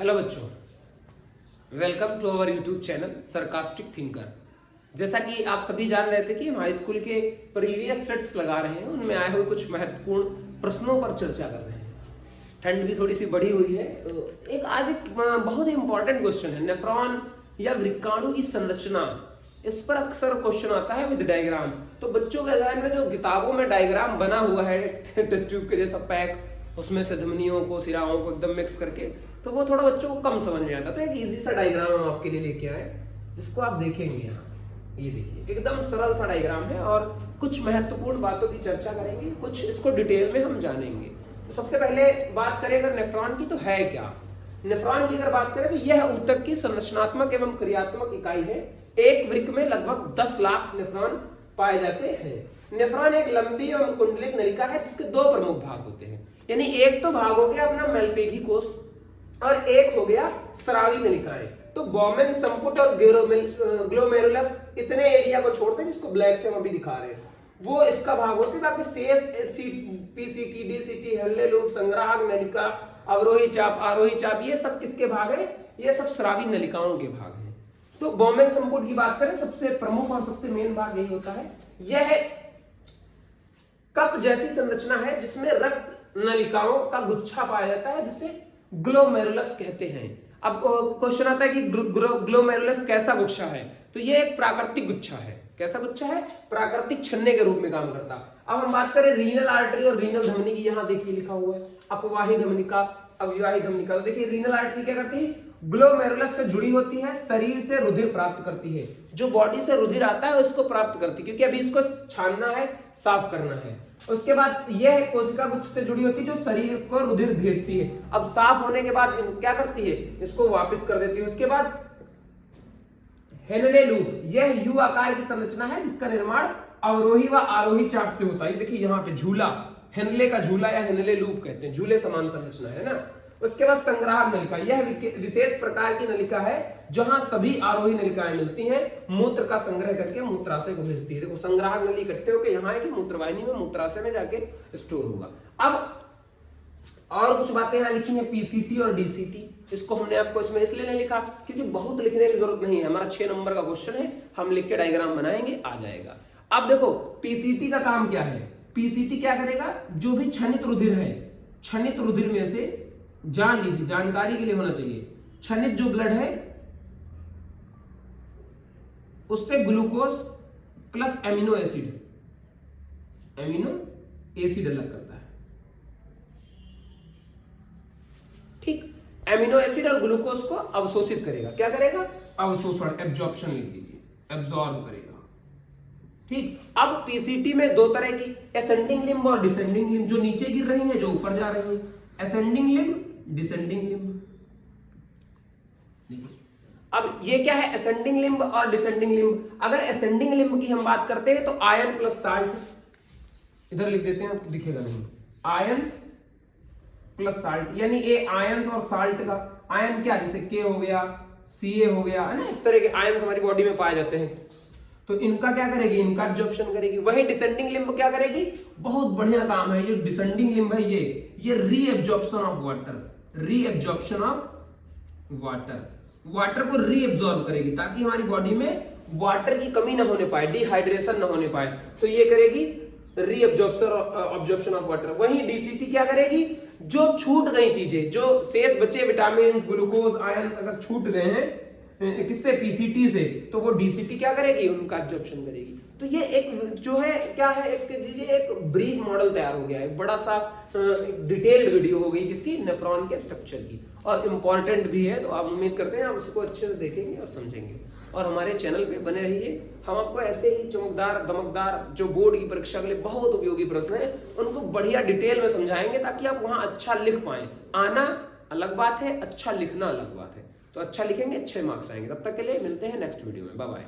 Hello बच्चों, welcome to our YouTube channel sarcastic thinker. जैसा कि आप सभी जान रहे थे कि हम हाई स्कूल के प्रीवियस सेट्स लगा रहे हैं, उनमें आए हुए कुछ महत्वपूर्ण प्रश्नों पर चर्चा कर रहे हैं। ठंड भी थोड़ी सी बढ़ी हुई है, तो आज एक बहुत ही इंपॉर्टेंट क्वेश्चन है, नेफ्रॉन या वृक्काणु की संरचना। इस पर अक्सर क्वेश्चन आता है विद डायग्राम। तो बच्चों के ध्यान में जो किताबों में डायग्राम बना हुआ है टेस्ट ट्यूब के जैसा पैक, उसमें से धमनियों को सिराओं को एकदम मिक्स करके, तो वो थोड़ा बच्चों को कम समझ में आता। तो एक इजी सा डायग्राम हम आपके लिए लेके आए, जिसको आप देखेंगे यहाँ। ये देखिए, एकदम सरल सा डायग्राम है और कुछ महत्वपूर्ण बातों की चर्चा करेंगे, कुछ इसको डिटेल में हम जानेंगे। तो सबसे पहले बात करें अगर नेफ्रॉन की, तो है क्या नेफ्रॉन की अगर बात करें तो यह ऊतक की संरचनात्मक एवं क्रियात्मक इकाई है। एक वृक्क में लगभग 10 लाख नेफ्रॉन पाए जाते हैं। नेफ्रॉन एक लंबी एवं कुंडलिक नलिका है, जिसके दो प्रमुख भाग होते हैं। यानी एक तो भाग हो गया अपना मेलपेगी कोष और एक हो गया स्रावी नलिकाएं। तो बॉमेन, संपुट और ग्लोमेरुलस इतने एरिया को छोड़ते हैं, जिसको ब्लैक से हम अभी दिखा रहे हैं, वो इसका भाग होते हैं। बाकी शेष पीसीटी, डीसीटी, हेल्ले लूप, संग्राहक नलिका, अवरोही चाप, आरोही चाप, ये सब किसके भाग है? ये सब स्रावी नलिकाओं के भाग हैं। तो बॉमेन संपुट की बात करें, सबसे प्रमुख और सबसे मेन भाग यही होता है। यह कप जैसी संरचना है, जिसमें रक्त नलिकाओं का गुच्छा पाया जाता है, जिसे ग्लोमेरुलस कहते हैं। अब क्वेश्चन आता है कि ग्लोमेरुलस कैसा गुच्छा है? तो ये एक प्राकृतिक गुच्छा है। कैसा गुच्छा है? प्राकृतिक छन्ने के रूप में काम करता। अब हम बात करें रीनल आर्टरी और रीनल धमनी की, यहाँ देखिए लिखा हुआ है अपवाही धमनिका, अविवाही धमनिका। तो देखिए रीनल आर्टरी क्या करती है? ग्लोमेरुलस से जुड़ी होती है, शरीर से रुधिर प्राप्त करती है। जो बॉडी से रुधिर आता है उसको प्राप्त करती है, क्योंकि अभी इसको छानना है, साफ करना है। उसके बाद यह कोशिका गुच्छ से जुड़ी होती है, जो शरीर को रुधिर भेजती है। अब साफ होने के बाद क्या करती है? इसको वापस कर देती है। उसके बाद हेनले लूप, यह यू आकार की संरचना है, जिसका निर्माण अवरोही व आरोही चाप से होता है। देखिए यहाँ पे झूला, हेनले का झूला या हेनले लूप कहते हैं, झूले समान संरचना है ना। उसके बाद संग्राहक नलिका, यह विशेष प्रकार की नलिका है जहां सभी आरोही नलिकाएं मिलती हैं, मूत्र का संग्रह करके मूत्राशय को भेजती है। देखो संग्राहक नली इकट्ठे होकर यहाँ आएगी, मूत्रवाहिनी में, मूत्राशय में जाके स्टोर होगा। अब और कुछ बातें यहाँ लिखी हैं, पीसीटी और डीसीटी। इसको हमने आपको इसमें इसलिए नहीं लिखा क्योंकि बहुत लिखने की जरूरत नहीं है, हमारा 6 नंबर का क्वेश्चन है, हम लिख के डायग्राम बनाएंगे, आ जाएगा। अब देखो पीसीटी का काम क्या है? पीसीटी क्या करेगा? जो भी क्षनित रुधिर है, क्षनित रुधिर में से, जान लीजिए, जानकारी के लिए होना चाहिए, क्षनित जो ब्लड है उससे ग्लूकोज प्लस एमिनो एसिड अलग करता है। ठीक, एमिनो एसिड और ग्लूकोज को अवशोषित करेगा। क्या करेगा? अवशोषण, एब्जॉर्प्शन लिख दीजिए, एब्जॉर्ब करेगा। ठीक, अब पीसीटी में दो तरह की, असेंडिंग लिम्ब और डिसेंडिंग लिम्ब, जो नीचे गिर रही है, जो ऊपर जा रही है। Ascending limb, descending limb. अब ये क्या है? असेंडिंग लिम्ब और डिसेंडिंग लिम्ब। अगर असेंडिंग लिम्ब की हम बात करते हैं तो आयन प्लस साल्ट, इधर लिख देते हैं, आपको दिखेगा नहीं, आयंस प्लस साल्ट, यानी ए आयंस और साल्ट का। आयन क्या? जैसे के हो गया, सी हो गया, है ना, इस तरह के आयंस हमारी बॉडी में पाए जाते हैं। तो इनका क्या करेगी? इनका एब्जॉर्प्शन करेगी। वही डिसेंडिंग लिम्ब क्या करेगी? बहुत बढ़िया काम है। ये डिसेंडिंग लिम्ब है, ये reabsorption of water, reabsorption of water, water को रीएब्जॉर्ब करेगी, ताकि हमारी बॉडी में वाटर की कमी ना होने पाए, डिहाइड्रेशन ना होने पाए। तो ये करेगी रीअब्जॉर्प्शन ऑफ वाटर। वहीं डीसीटी क्या करेगी? जो छूट गई चीजें, जो शेष बचे विटामिन, ग्लूकोज, आयंस अगर छूट गए हैं किससे? पीसीटी से, तो वो डीसीटी क्या करेगी? उनका एब्जॉर्प्शन करेगी। तो ये एक जो है क्या है, एक ब्रीफ मॉडल तैयार हो गया है, एक बड़ा सा डिटेल्ड वीडियो हो गई किसकी? नेफ्रॉन के स्ट्रक्चर की, और इंपॉर्टेंट भी है। तो आप उम्मीद करते हैं आप उसको अच्छे से देखेंगे और समझेंगे, और हमारे चैनल पे बने रहिए। हम आपको ऐसे ही चमकदार दमकदार, जो बोर्ड की परीक्षा के लिए बहुत उपयोगी प्रश्न है, उनको बढ़िया डिटेल में समझाएंगे, ताकि आप वहां अच्छा लिख पाए। आना अलग बात है, अच्छा लिखना अलग बात है। तो अच्छा लिखेंगे, अच्छे मार्क्स आएंगे। तब तक के लिए मिलते हैं नेक्स्ट वीडियो में। Bye bye.